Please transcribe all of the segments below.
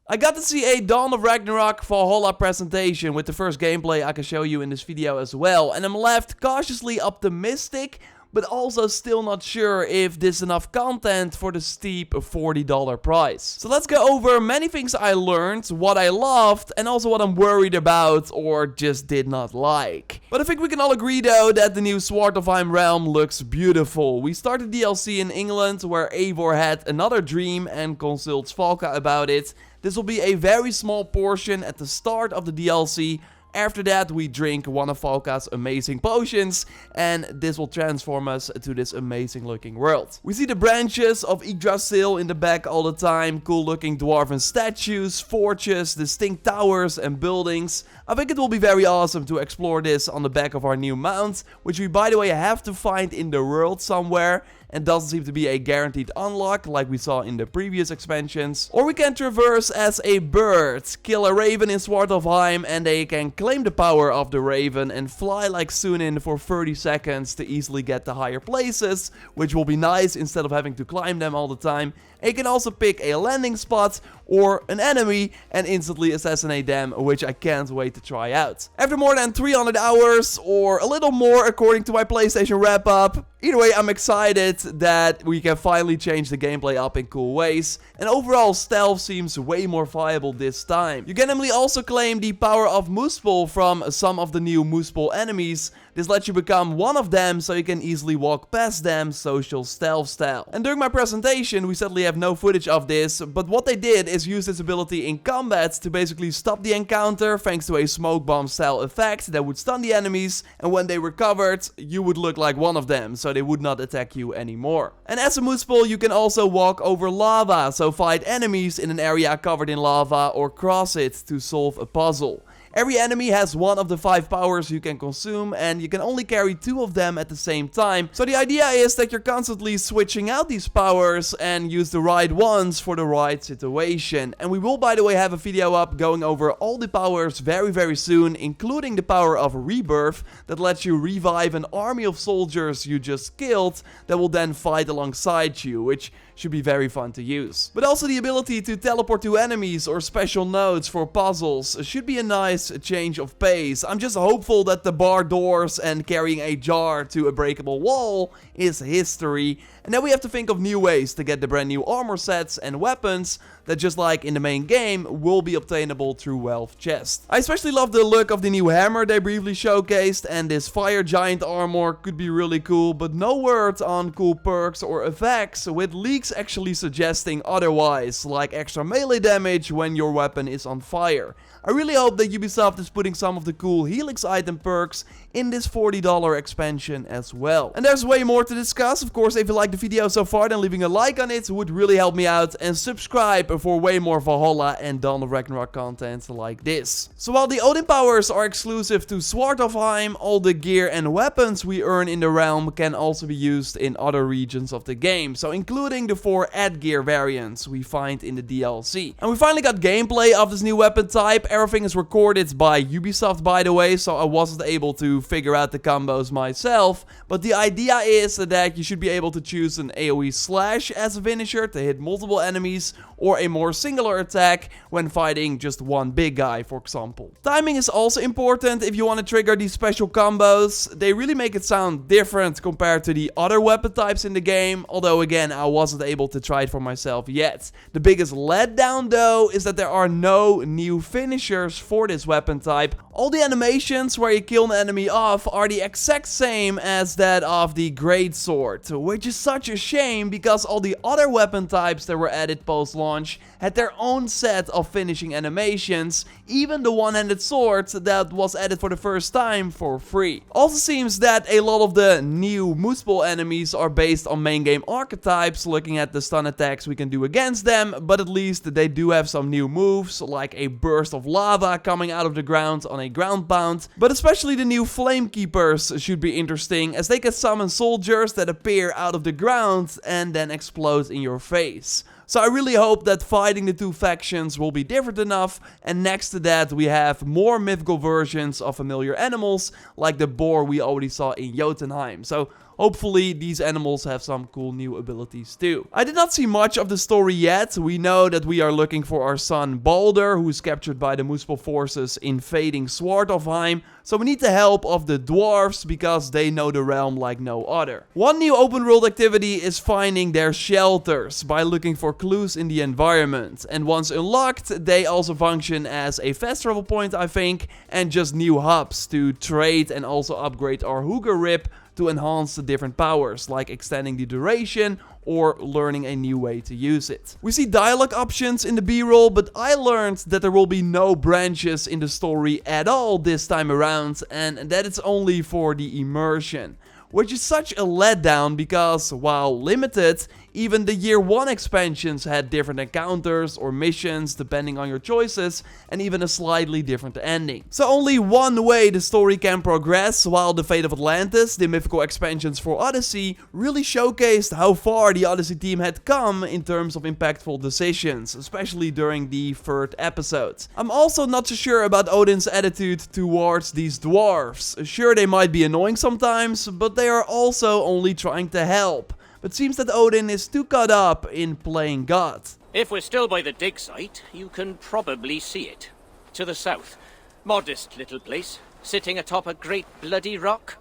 I got to see a Dawn of Ragnarok Valhalla presentation with the first gameplay I can show you in this video as well, and I'm left cautiously optimistic, but also still not sure if this is enough content for the steep $40 price. So let's go over many things I learned, what I loved, and also what I'm worried about or just did not like. But I think we can all agree though that the new Svartalfheim realm looks beautiful. We started DLC in England where Eivor had another dream and consults Valka about it. This will be a very small portion at the start of the DLC. After that, we drink one of Valka's amazing potions, and this will transform us to this amazing looking world. We see the branches of Yggdrasil in the back all the time, cool looking dwarven statues, forges, distinct towers and buildings. I think it will be very awesome to explore this on the back of our new mount, which we by the way have to find in the world somewhere. And doesn't seem to be a guaranteed unlock like we saw in the previous expansions. Or we can traverse as a bird, kill a raven in Svartalfheim, and they can claim the power of the raven and fly like Sunin for 30 seconds to easily get to higher places, which will be nice instead of having to climb them all the time. And you can also pick a landing spot or an enemy and instantly assassinate them, which I can't wait to try out. After more than 300 hours, or a little more according to my PlayStation wrap-up, either way I'm excited that we can finally change the gameplay up in cool ways, and overall stealth seems way more viable this time. You can namely also claim the power of Muspel from some of the new Muspel enemies. This lets you become one of them so you can easily walk past them social stealth style. And during my presentation we sadly have no footage of this, but what they did is use this ability in combat to basically stop the encounter thanks to a smoke bomb style effect that would stun the enemies, and when they recovered you would look like one of them, so they would not attack you anymore. And as a Muspel you can also walk over lava, so fight enemies in an area covered in lava or cross it to solve a puzzle. Every enemy has one of the 5 powers you can consume, and you can only carry 2 of them at the same time. So the idea is that you're constantly switching out these powers and use the right ones for the right situation. And we will by the way have a video up going over all the powers very soon, including the power of Rebirth that lets you revive an army of soldiers you just killed that will then fight alongside you, which should be very fun to use. But also the ability to teleport to enemies or special nodes for puzzles should be a nice change of pace. I'm just hopeful that the bar doors and carrying a jar to a breakable wall is history. And then we have to think of new ways to get the brand new armor sets and weapons that, just like in the main game, will be obtainable through Wealth Chest. I especially love the look of the new hammer they briefly showcased, and this fire giant armor could be really cool, but no word on cool perks or effects, with leaks actually suggesting otherwise, like extra melee damage when your weapon is on fire. I really hope that Ubisoft is putting some of the cool Helix item perks in this $40 expansion as well. And there's way more to discuss. Of course, if you liked the video so far, then leaving a like on it would really help me out, and subscribe for way more Valhalla and Dawn of Ragnarok content like this. So while the Odin powers are exclusive to Svartalfheim, all the gear and weapons we earn in the realm can also be used in other regions of the game, so including the 4 add gear variants we find in the DLC. And we finally got gameplay of this new weapon type. Everything is recorded by Ubisoft by the way, so I wasn't able to figure out the combos myself, but the idea is that you should be able to choose an AoE slash as a finisher to hit multiple enemies, or a more singular attack when fighting just one big guy, for example. Timing is also important if you want to trigger these special combos. They really make it sound different compared to the other weapon types in the game, although again I wasn't able to try it for myself yet. The biggest letdown though is that there are no new finishers for this weapon type. All the animations where you kill an enemy off are the exact same as that of the Greatsword, which is such a shame because all the other weapon types that were added post-launch had their own set of finishing animations, even the one-handed sword that was added for the first time for free. Also seems that a lot of the new Muspel enemies are based on main game archetypes, looking at the stun attacks we can do against them, but at least they do have some new moves, like a burst of lava coming out of the ground on a ground pound. But especially the new Flame Keepers should be interesting, as they can summon soldiers that appear out of the ground and then explode in your face. So I really hope that fighting the two factions will be different enough, and next to that we have more mythical versions of familiar animals, like the boar we already saw in Jotunheim. So hopefully these animals have some cool new abilities too. I did not see much of the story yet. We know that we are looking for our son Balder, who is captured by the Muspel forces invading Svartalfheim. So we need the help of the dwarves because they know the realm like no other. One new open world activity is finding their shelters by looking for clues in the environment. And once unlocked, they also function as a fast travel point, I think, and just new hubs to trade and also upgrade our Hooger Rip to enhance the different powers, like extending the duration or learning a new way to use it. We see dialogue options in the B-roll, but I learned that there will be no branches in the story at all this time around, and that it's only for the immersion. Which is such a letdown because, while limited, even the Year 1 expansions had different encounters or missions depending on your choices, and even a slightly different ending. So only one way the story can progress, while the Fate of Atlantis, the mythical expansions for Odyssey, really showcased how far the Odyssey team had come in terms of impactful decisions, especially during the 3rd episode. I'm also not so sure about Odin's attitude towards these dwarves. Sure, they might be annoying sometimes, but they are also only trying to help. But seems that Odin is too caught up in playing God. If we're still by the dig site, you can probably see it. To the south. Modest little place, sitting atop a great bloody rock.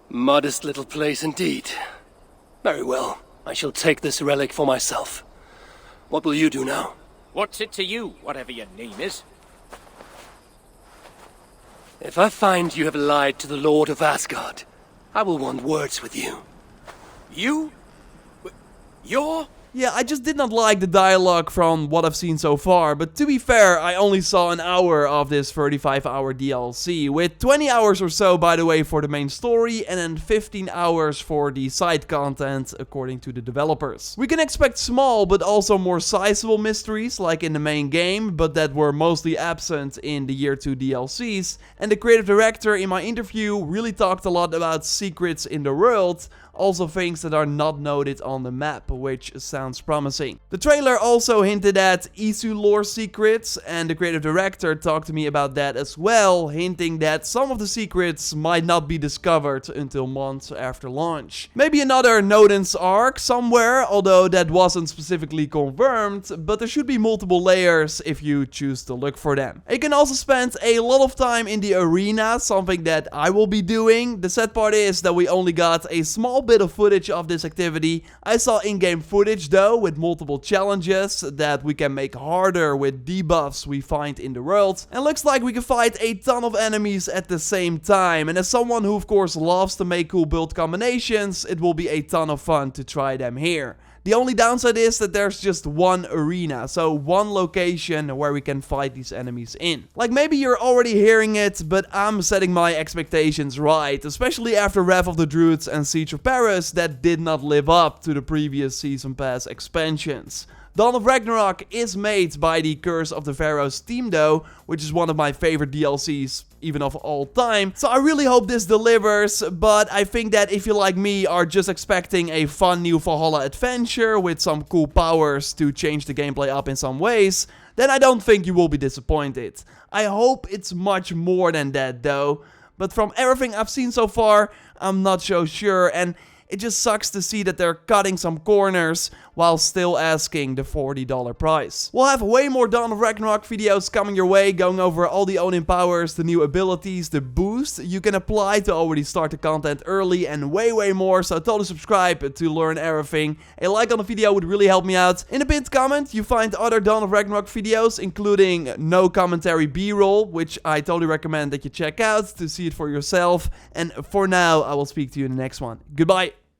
Modest little place indeed. Very well. I shall take this relic for myself. What will you do now? What's it to you, whatever your name is? If I find you have lied to the Lord of Asgard, I will want words with you. You? You're? Yeah, I just did not like the dialogue from what I've seen so far, but to be fair, I only saw an hour of this 35-hour DLC, with 20 hours or so, by the way, for the main story, and then 15 hours for the side content, according to the developers. We can expect small, but also more sizable mysteries, like in the main game, but that were mostly absent in the Year 2 DLCs, and the creative director in my interview really talked a lot about secrets in the world, also things that are not noted on the map, which sounds promising. The trailer also hinted at Isu lore secrets, and the creative director talked to me about that as well, hinting that some of the secrets might not be discovered until months after launch. Maybe another Nodens arc somewhere, although that wasn't specifically confirmed, but there should be multiple layers if you choose to look for them. You can also spend a lot of time in the arena, something that I will be doing. The sad part is that we only got a small bit of footage of this activity. I saw in-game footage though, with multiple challenges that we can make harder with debuffs we find in the world, and looks like we can fight a ton of enemies at the same time. And as someone who of course loves to make cool build combinations, it will be a ton of fun to try them here. The only downside is that there's just one arena, so one location where we can fight these enemies in. Like, maybe you're already hearing it, but I'm setting my expectations right, especially after Wrath of the Druids and Siege of Paris that did not live up to the previous Season Pass expansions. Dawn of Ragnarok is made by the Curse of the Pharaohs team though, which is one of my favorite DLCs even of all time. So I really hope this delivers, but I think that if you like me are just expecting a fun new Valhalla adventure with some cool powers to change the gameplay up in some ways, then I don't think you will be disappointed. I hope it's much more than that though, but from everything I've seen so far, I'm not so sure, and it just sucks to see that they're cutting some corners while still asking the $40 price. We'll have way more Dawn of Ragnarok videos coming your way, going over all the Odin powers, the new abilities, the boost you can apply to already start the content early, and way more, so totally subscribe to learn everything. A like on the video would really help me out. In the pinned comment you find other Dawn of Ragnarok videos, including no commentary B-roll, which I totally recommend that you check out to see it for yourself. And for now, I will speak to you in the next one. Goodbye!